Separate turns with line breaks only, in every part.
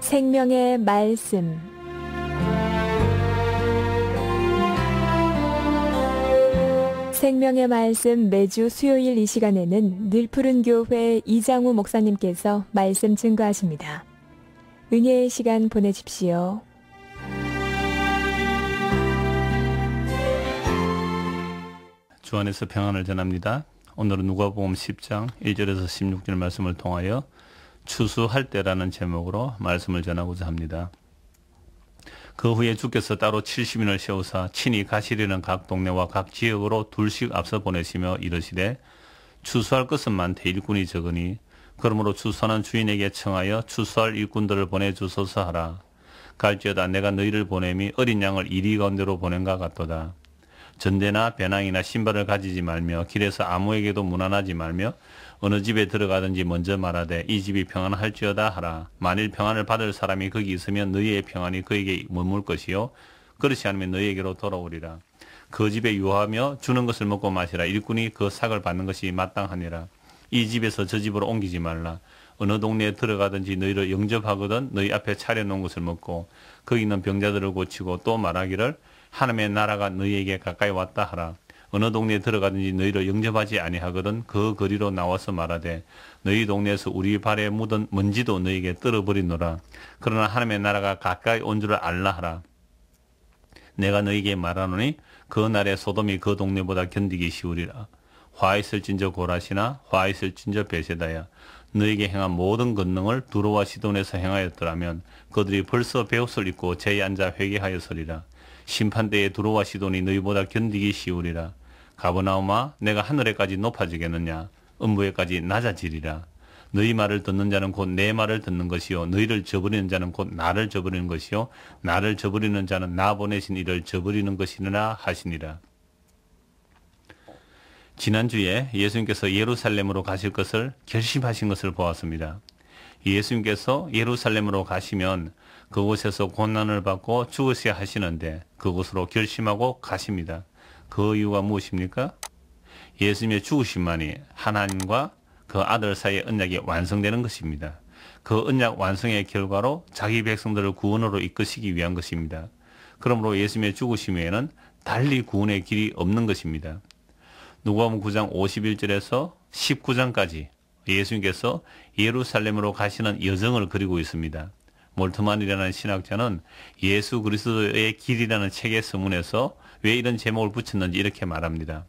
생명의 말씀. 생명의 말씀 매주 수요일 이 시간에는 늘푸른 교회 이장우 목사님께서 말씀 증거하십니다. 은혜의 시간 보내십시오.
주 안에서 평안을 전합니다. 오늘은 누가복음 10장 1절에서 16절 말씀을 통하여 추수할 때라는 제목으로 말씀을 전하고자 합니다. 그 후에 주께서 따로 70인을 세우사 친히 가시려는 각 동네와 각 지역으로 둘씩 앞서 보내시며 이르시되 추수할 것은 많되 일꾼이 적으니 그러므로 추수하는 주인에게 청하여 추수할 일꾼들을 보내주소서 하라. 갈지어다 내가 너희를 보냄이 어린 양을 이리 가운데로 보낸가 같도다. 전대나 배낭이나 신발을 가지지 말며 길에서 아무에게도 무난하지 말며 어느 집에 들어가든지 먼저 말하되 이 집이 평안할지어다 하라. 만일 평안을 받을 사람이 거기 있으면 너희의 평안이 그에게 머물 것이요 그렇지 않으면 너희에게로 돌아오리라. 그 집에 유하며 주는 것을 먹고 마시라. 일꾼이 그 삭을 받는 것이 마땅하니라. 이 집에서 저 집으로 옮기지 말라. 어느 동네에 들어가든지 너희를 영접하거든 너희 앞에 차려놓은 것을 먹고 거기 있는 병자들을 고치고 또 말하기를 하나님의 나라가 너희에게 가까이 왔다 하라. 어느 동네에 들어가든지 너희를 영접하지 아니하거든 그 거리로 나와서 말하되 너희 동네에서 우리 발에 묻은 먼지도 너희에게 떨어버리노라. 그러나 하나님의 나라가 가까이 온 줄을 알라 하라. 내가 너희에게 말하노니 그 날에 소돔이 그 동네보다 견디기 쉬우리라. 화 있을진저 고라시나 화 있을진저 베세다야. 너에게 행한 모든 권능을 두로와 시돈에서 행하였더라면 그들이 벌써 베옷을 입고 제에 앉아 회개하였으리라. 심판대에 두로와 시돈이 너희보다 견디기 쉬우리라. 가버나움아 내가 하늘에까지 높아지겠느냐. 음부에까지 낮아지리라. 너희 말을 듣는 자는 곧 내 말을 듣는 것이요 너희를 저버리는 자는 곧 나를 저버리는 것이요 나를 저버리는 자는 나 보내신 이를 저버리는 것이니라 하시니라. 지난주에 예수님께서 예루살렘으로 가실 것을 결심하신 것을 보았습니다. 예수님께서 예루살렘으로 가시면 그곳에서 고난을 받고 죽으셔야 하시는데 그곳으로 결심하고 가십니다. 그 이유가 무엇입니까? 예수님의 죽으심만이 하나님과 그 아들 사이의 언약이 완성되는 것입니다. 그 언약 완성의 결과로 자기 백성들을 구원으로 이끄시기 위한 것입니다. 그러므로 예수님의 죽으심 외에는 달리 구원의 길이 없는 것입니다. 누가복음 9장 51절에서 19장까지 예수님께서 예루살렘으로 가시는 여정을 그리고 있습니다. 몰트만이라는 신학자는 예수 그리스도의 길이라는 책의 서문에서 왜 이런 제목을 붙였는지 이렇게 말합니다.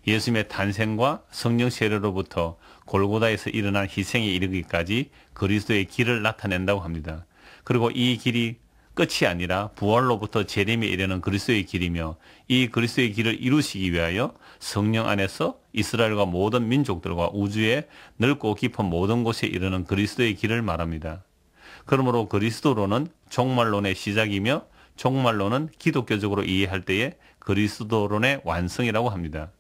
예수님의 탄생과 성령 세례로부터 골고다에서 일어난 희생에 이르기까지 그리스도의 길을 나타낸다고 합니다. 그리고 이 길이 끝이 아니라 부활로부터 재림에 이르는 그리스도의 길이며 이 그리스도의 길을 이루시기 위하여 성령 안에서 이스라엘과 모든 민족들과 우주의 넓고 깊은 모든 곳에 이르는 그리스도의 길을 말합니다. 그러므로 그리스도로는 종말론의 시작이며 종말론은 기독교적으로 이해할 때에 그리스도론의 완성이라고 합니다.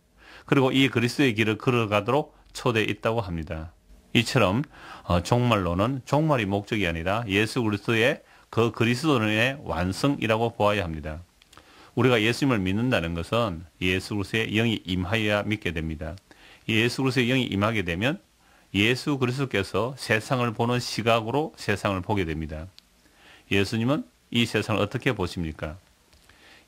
그리고 이 그리스도의 길을 걸어가도록 초대했다고 합니다. 이처럼 종말론은 종말이 목적이 아니라 예수 그리스도의 그 그리스도론의 완성이라고 보아야 합니다. 우리가 예수님을 믿는다는 것은 예수 그리스도의 영이 임하여야 믿게 됩니다. 예수 그리스도의 영이 임하게 되면 예수 그리스도께서 세상을 보는 시각으로 세상을 보게 됩니다. 예수님은 이 세상을 어떻게 보십니까?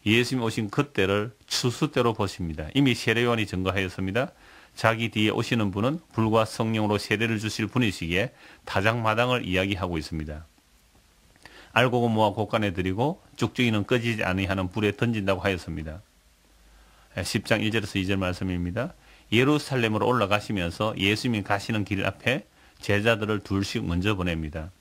예수님 오신 그때를 추수때로 보십니다. 이미 세례요한이 증거하였습니다. 자기 뒤에 오시는 분은 불과 성령으로 세례를 주실 분이시기에 타작마당을 이야기하고 있습니다. 알곡은 모아 곳간에 들이고 쭉쭉이는 꺼지지 아니하는 불에 던진다고 하였습니다. 10장 1절에서 2절 말씀입니다. 예루살렘으로 올라가시면서 예수님이 가시는 길 앞에 제자들을 둘씩 먼저 보냅니다.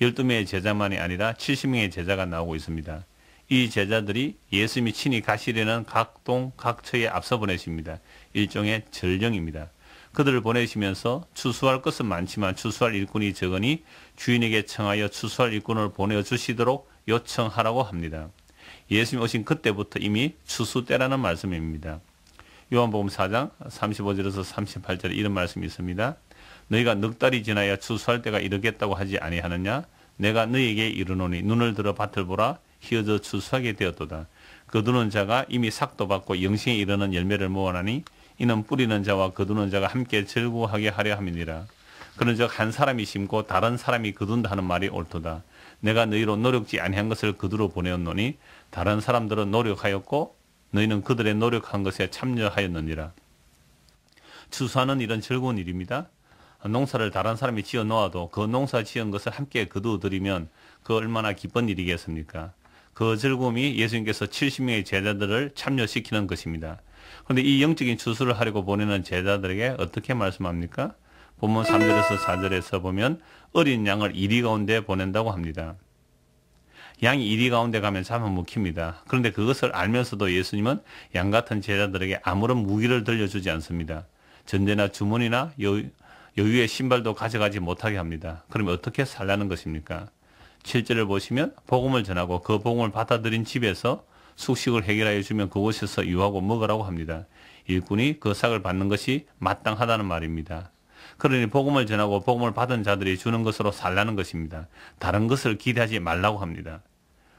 12명의 제자만이 아니라 70명의 제자가 나오고 있습니다. 이 제자들이 예수님이 친히 가시려는 각 동, 각 처에 앞서 보내십니다. 일종의 전령입니다. 그들을 보내시면서 추수할 것은 많지만 추수할 일꾼이 적으니 주인에게 청하여 추수할 일꾼을 보내주시도록 요청하라고 합니다. 예수님 오신 그때부터 이미 추수 때라는 말씀입니다. 요한복음 4장 35절에서 38절에 이런 말씀이 있습니다. 너희가 넉 달이 지나야 추수할 때가 이르겠다고 하지 아니하느냐? 내가 너희에게 이르노니 눈을 들어 밭을 보라 휘어져 추수하게 되었도다. 거두는 자가 이미 삭도 받고 영생에 이르는 열매를 모아나니 이는 뿌리는 자와 거두는 자가 함께 즐거워하게 하려 함이니라. 그런즉 한 사람이 심고 다른 사람이 거둔다 하는 말이 옳도다. 내가 너희로 노력지 아니한 것을 그들로 보내었노니 다른 사람들은 노력하였고 너희는 그들의 노력한 것에 참여하였느니라. 추수하는 일은 즐거운 일입니다. 농사를 다른 사람이 지어 놓아도 그 농사 지은 것을 함께 거두어들이면 그 얼마나 기쁜 일이겠습니까? 그 즐거움이 예수님께서 70명의 제자들을 참여시키는 것입니다. 그런데 이 영적인 추수를 하려고 보내는 제자들에게 어떻게 말씀합니까? 본문 3절에서 4절에서 보면 어린 양을 이리 가운데 보낸다고 합니다. 양이 이리 가운데 가면 잡아먹힙니다. 그런데 그것을 알면서도 예수님은 양 같은 제자들에게 아무런 무기를 들려주지 않습니다. 전대나 주머니나 여유의 신발도 가져가지 못하게 합니다. 그러면 어떻게 살라는 것입니까? 7절을 보시면 복음을 전하고 그 복음을 받아들인 집에서 숙식을 해결하여 주면 그곳에서 유하고 먹으라고 합니다. 일꾼이 그 삭을 받는 것이 마땅하다는 말입니다. 그러니 복음을 전하고 복음을 받은 자들이 주는 것으로 살라는 것입니다. 다른 것을 기대하지 말라고 합니다.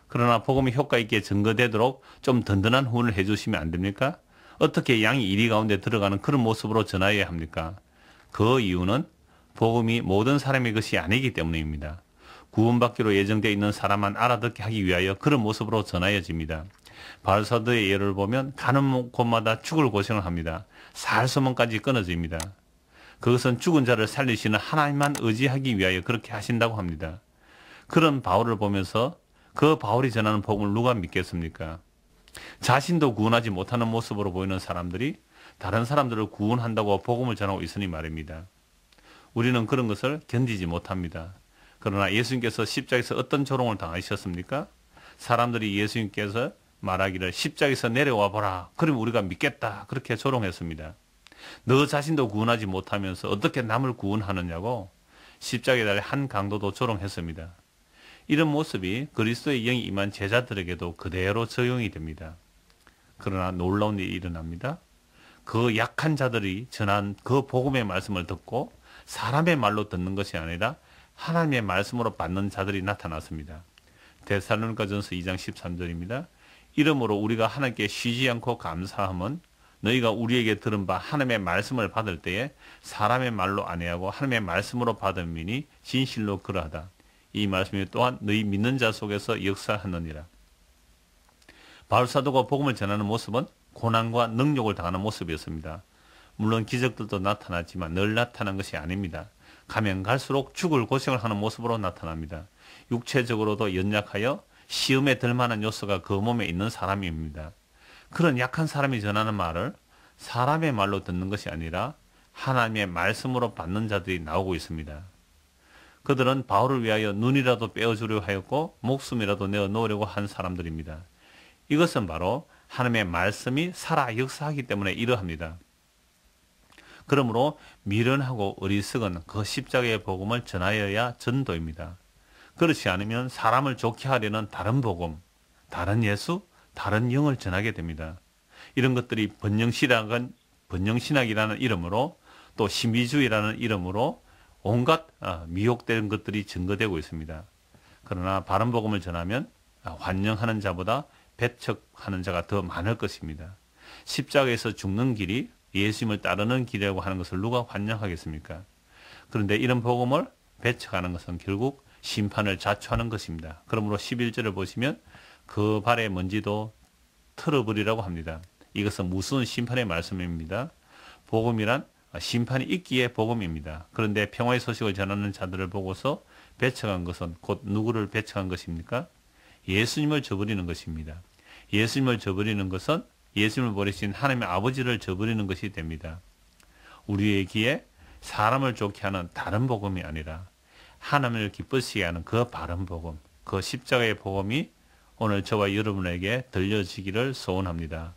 그러나 복음이 효과 있게 증거되도록 좀 든든한 후원을 해주시면 안 됩니까? 어떻게 양이 이리 가운데 들어가는 그런 모습으로 전하여야 합니까? 그 이유는 복음이 모든 사람의 것이 아니기 때문입니다. 구원받기로 예정되어 있는 사람만 알아듣게 하기 위하여 그런 모습으로 전하여집니다. 바울사도의 예를 보면 가는 곳마다 죽을 고생을 합니다. 살소문까지 끊어집니다. 그것은 죽은 자를 살리시는 하나님만 의지하기 위하여 그렇게 하신다고 합니다. 그런 바울을 보면서 그 바울이 전하는 복음을 누가 믿겠습니까? 자신도 구원하지 못하는 모습으로 보이는 사람들이 다른 사람들을 구원한다고 복음을 전하고 있으니 말입니다. 우리는 그런 것을 견디지 못합니다. 그러나 예수님께서 십자가에서 어떤 조롱을 당하셨습니까? 사람들이 예수님께서 말하기를 십자가에서 내려와 보라. 그러면 우리가 믿겠다. 그렇게 조롱했습니다. 너 자신도 구원하지 못하면서 어떻게 남을 구원하느냐고 십자가에 달려 한 강도도 조롱했습니다. 이런 모습이 그리스도의 영이 임한 제자들에게도 그대로 적용이 됩니다. 그러나 놀라운 일이 일어납니다. 그 약한 자들이 전한 그 복음의 말씀을 듣고 사람의 말로 듣는 것이 아니라 하나님의 말씀으로 받는 자들이 나타났습니다. 데살로니가전서 2장 13절입니다. 이러므로 우리가 하나님께 쉬지 않고 감사함은 너희가 우리에게 들은 바 하나님의 말씀을 받을 때에 사람의 말로 아니하고 하나님의 말씀으로 받음이니 진실로 그러하다. 이 말씀이 또한 너희 믿는 자 속에서 역사하느니라. 바울사도가 복음을 전하는 모습은 고난과 능욕을 당하는 모습이었습니다. 물론 기적들도 나타났지만 늘 나타난 것이 아닙니다. 가면 갈수록 죽을 고생을 하는 모습으로 나타납니다. 육체적으로도 연약하여 시험에 들 만한 요소가 그 몸에 있는 사람입니다. 그런 약한 사람이 전하는 말을 사람의 말로 듣는 것이 아니라 하나님의 말씀으로 받는 자들이 나오고 있습니다. 그들은 바울을 위하여 눈이라도 빼어주려 하였고 목숨이라도 내어놓으려고 한 사람들입니다. 이것은 바로 하나님의 말씀이 살아 역사하기 때문에 이러합니다. 그러므로 미련하고 어리석은 그 십자가의 복음을 전하여야 전도입니다. 그렇지 않으면 사람을 좋게 하려는 다른 복음, 다른 예수, 다른 영을 전하게 됩니다. 이런 것들이 번영신학이라는 이름으로 또 신비주의라는 이름으로 온갖 미혹된 것들이 증거되고 있습니다. 그러나 바른 복음을 전하면 환영하는 자보다 배척하는 자가 더 많을 것입니다. 십자가에서 죽는 길이 예수님을 따르는 길이라고 하는 것을 누가 환영하겠습니까? 그런데 이런 복음을 배척하는 것은 결국 심판을 자초하는 것입니다. 그러므로 11절을 보시면 그 발의 먼지도 털어버리라고 합니다. 이것은 무서운 심판의 말씀입니다. 복음이란 심판이 있기에 복음입니다. 그런데 평화의 소식을 전하는 자들을 보고서 배척한 것은 곧 누구를 배척한 것입니까? 예수님을 저버리는 것입니다. 예수님을 저버리는 것은 예수님을 버리신 하나님의 아버지를 저버리는 것이 됩니다. 우리의 귀에 사람을 좋게 하는 다른 복음이 아니라 하나님을 기쁘시게 하는 그 바른 복음, 그 십자가의 복음이 오늘 저와 여러분에게 들려지기를 소원합니다.